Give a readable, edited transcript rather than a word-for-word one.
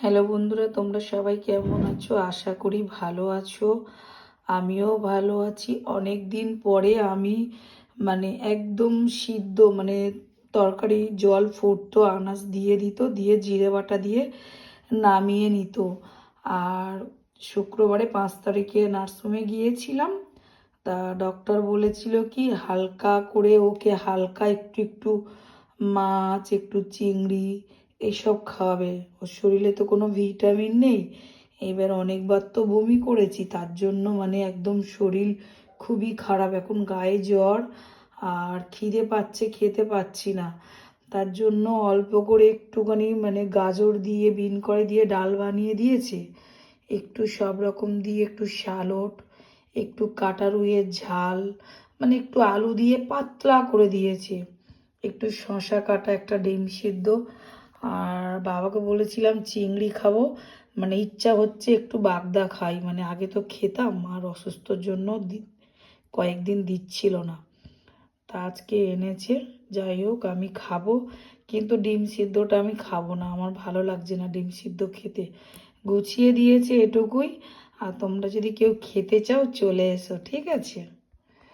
Hello বন্ধুরা, তোমরা সবাই কেমন আছো? আশা করি ভালো আছো। আমিও ভালো আছি। অনেক দিন পরে আমি একদম সিদ্ধ তরকারি জল ফুটতো, আনাজ দিয়ে দিত, দিয়ে জিরে বাটা দিয়ে নামিয়ে নিত। আর শুক্রবারে 5 তারিখে নার্সিংহোমে গিয়েছিলাম। তা ডক্টর বলেছিল কি হালকা করে ওকে হালকা একটু একটু মাছ, একটু চিংড়ি এইসব খাওয়াবে। ওর শরীরে তো কোনো ভিটামিন নেই। এবার অনেকবার তো বমি করেছি, তার জন্য একদম শরীর খুবই খারাপ। এখন গায়ে জ্বর আর খিদে পাচ্ছে, খেতে পাচ্ছি না। তার জন্য অল্প করে একটুখানি গাজর দিয়ে বিন করে দিয়ে ডাল বানিয়ে দিয়েছে, একটু সব রকম দিয়ে একটু শালট, একটু কাটা রুইয়ের ঝাল, একটু আলু দিয়ে পাতলা করে দিয়েছে, একটু শশা কাটা, একটা ডিম সিদ্ধ। আর বাবাকে বলেছিলাম চিংড়ি খাবো, ইচ্ছা হচ্ছে একটু বাগদা খাই। আগে তো খেতাম, আর অসুস্থর জন্য কয়েকদিন দিচ্ছিল না। তা আজকে এনেছে, যাই হোক আমি খাবো, কিন্তু ডিম সিদ্ধটা আমি খাবো না, আমার ভালো লাগছে না ডিম সিদ্ধ খেতে। গুছিয়ে দিয়েছে এটুকুই। আর তোমরা যদি কেউ খেতে চাও চলে এসো, ঠিক আছে?